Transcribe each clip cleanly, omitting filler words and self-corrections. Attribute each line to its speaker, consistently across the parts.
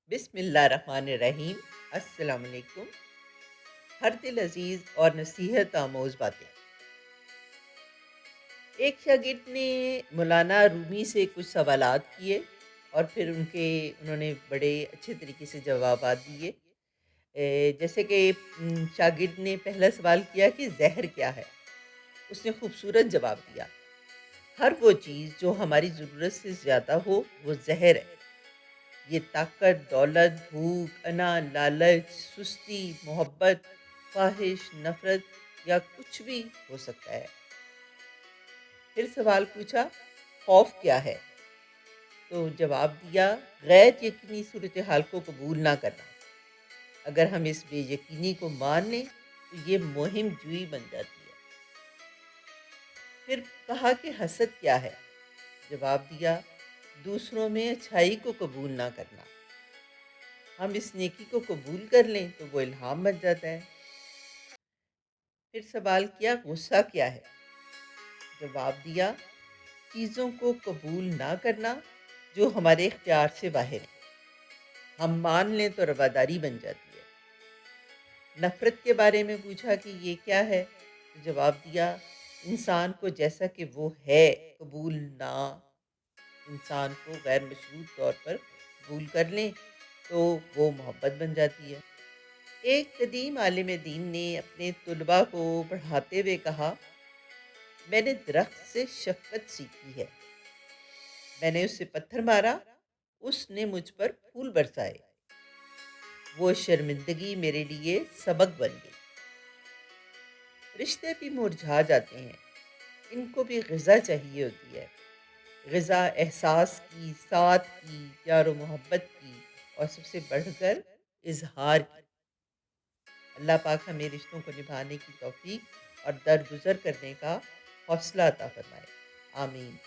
Speaker 1: बिस्मिल्लाहिर्रहमानिर्रहीम। अस्सलाम वालेकुम। हर दिल अजीज़ और नसीहत आमोज़ बातें। एक शागिर्द ने मौलाना रूमी से कुछ सवालात किए और फिर उन्होंने बड़े अच्छे तरीके से जवाबात दिए। जैसे कि शागिर्द ने पहला सवाल किया कि ज़हर क्या है? उसने खूबसूरत जवाब दिया, हर वो चीज़ जो हमारी ज़रूरत से ज़्यादा हो वो ज़हर है। ये ताकत, दौलत, भूख, अना, लालच, सुस्ती, मोहब्बत, ख्वाहिश, नफ़रत या कुछ भी हो सकता है। फिर सवाल पूछा, खौफ क्या है? तो जवाब दिया, गैर यकीनी सूरत हाल को कबूल ना करना। अगर हम इस बेयकीनी को मान लें तो ये मुहिम जुई बन जाती है। फिर कहा कि हसद क्या है? जवाब दिया, दूसरों में अच्छाई को कबूल ना करना। हम इस नेकी को कबूल कर लें तो वो इल्हाम बन जाता है। फिर सवाल किया, गुस्सा क्या है? जवाब दिया, चीज़ों को कबूल ना करना जो हमारे इख्तियार से बाहर है। हम मान लें तो रवादारी बन जाती है। नफ़रत के बारे में पूछा कि ये क्या है? तो जवाब दिया, इंसान को जैसा कि वो है कबूल ना, इंसान को गैर मशरूत तौर पर कबूल कर लें तो वो मोहब्बत बन जाती है। एक कदीम आलिम दीन ने अपने तुलबा को पढ़ाते हुए कहा, मैंने दरख्त से शफ़क़त सीखी है। मैंने उससे पत्थर मारा, उसने मुझ पर फूल बरसाए। वो शर्मिंदगी मेरे लिए सबक बन गई। रिश्ते भी मुरझा जाते हैं, इनको भी ग़िज़ा चाहिए होती है। ग़िज़ा एहसास की, साथ की, प्यार व मोहब्बत की और सबसे बढ़कर इज़हार की। अल्लाह पाक हमें रिश्तों को निभाने की तौफ़ीक और दरगुज़र करने का हौसला अता फ़रमाए। आमीन।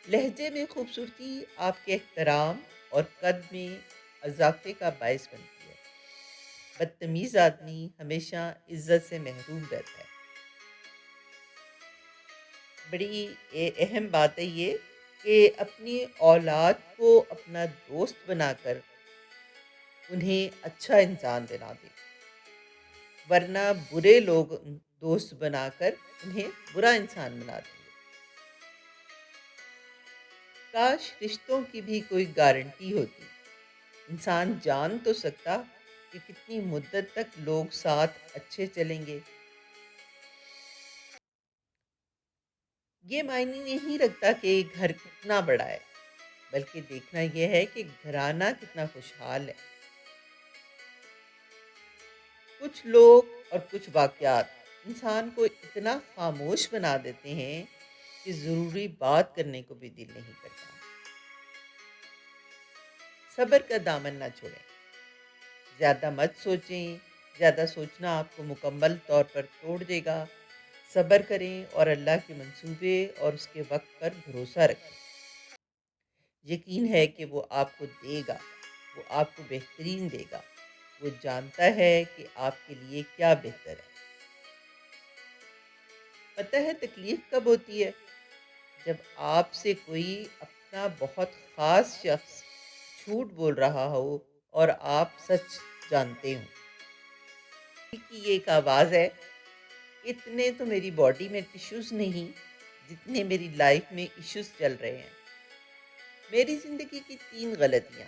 Speaker 1: लहजे में खूबसूरती आपके एहतराम और कद में इज़ाफ़े का बायस बनती है। बदतमीज़ आदमी हमेशा इज़्ज़त से महरूम रहता है। बड़ी अहम बात है ये कि अपनी औलाद को अपना दोस्त बनाकर उन्हें अच्छा इंसान बना दें, वरना बुरे लोग दोस्त बनाकर उन्हें बुरा इंसान बना देंगे। काश रिश्तों की भी कोई गारंटी होती। इंसान जान तो सकता कि कितनी मुद्दत तक लोग साथ अच्छे चलेंगे। ये मायने नहीं रखता कि घर कितना बड़ा है, बल्कि देखना यह है कि घराना कितना खुशहाल है। कुछ लोग और कुछ वाक़यात इंसान को इतना खामोश बना देते हैं कि ज़रूरी बात करने को भी दिल नहीं करता। सब्र का दामन ना छोड़ें, ज़्यादा मत सोचें, ज़्यादा सोचना आपको मुकम्मल तौर पर तोड़ देगा। सब्र करें और अल्लाह के मंसूबे और उसके वक़्त पर भरोसा रखें। यकीन है कि वो आपको देगा, वो आपको बेहतरीन देगा। वो जानता है कि आपके लिए क्या बेहतर है। पता है तकलीफ़ कब होती है? जब आपसे कोई अपना बहुत ख़ास शख़्स झूठ बोल रहा हो और आप सच जानते हों। दिल की ये एक आवाज़ है, इतने तो मेरी बॉडी में टिश्यूज़ नहीं, जितने मेरी लाइफ़ में इश्यूज़ चल रहे हैं। मेरी ज़िंदगी की 3 गलतियाँ।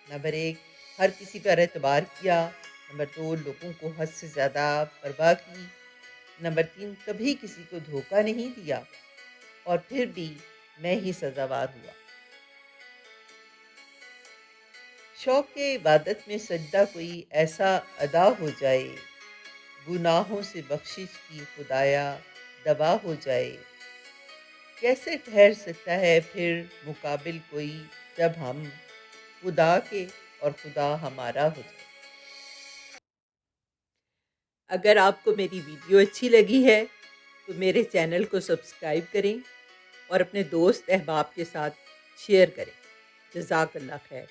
Speaker 1: नंबर 1, हर किसी पर एतबार किया। नंबर 2, लोगों को हद से ज़्यादा परवाह की। नंबर 3, कभी किसी को धोखा नहीं दिया और फिर भी मैं ही सज़ावार हुआ। शौक़ इबादत में सजदा कोई ऐसा अदा हो जाए, गुनाहों से बख्शिश की खुदाया दवा हो जाए। कैसे ठहर सकता है फिर मुकाबिल कोई, जब हम खुदा के और खुदा हमारा हो जाए। अगर आपको मेरी वीडियो अच्छी लगी है तो मेरे चैनल को सब्सक्राइब करें और अपने दोस्त अहबाब के साथ शेयर करें। जज़ाकल्लाह खैर।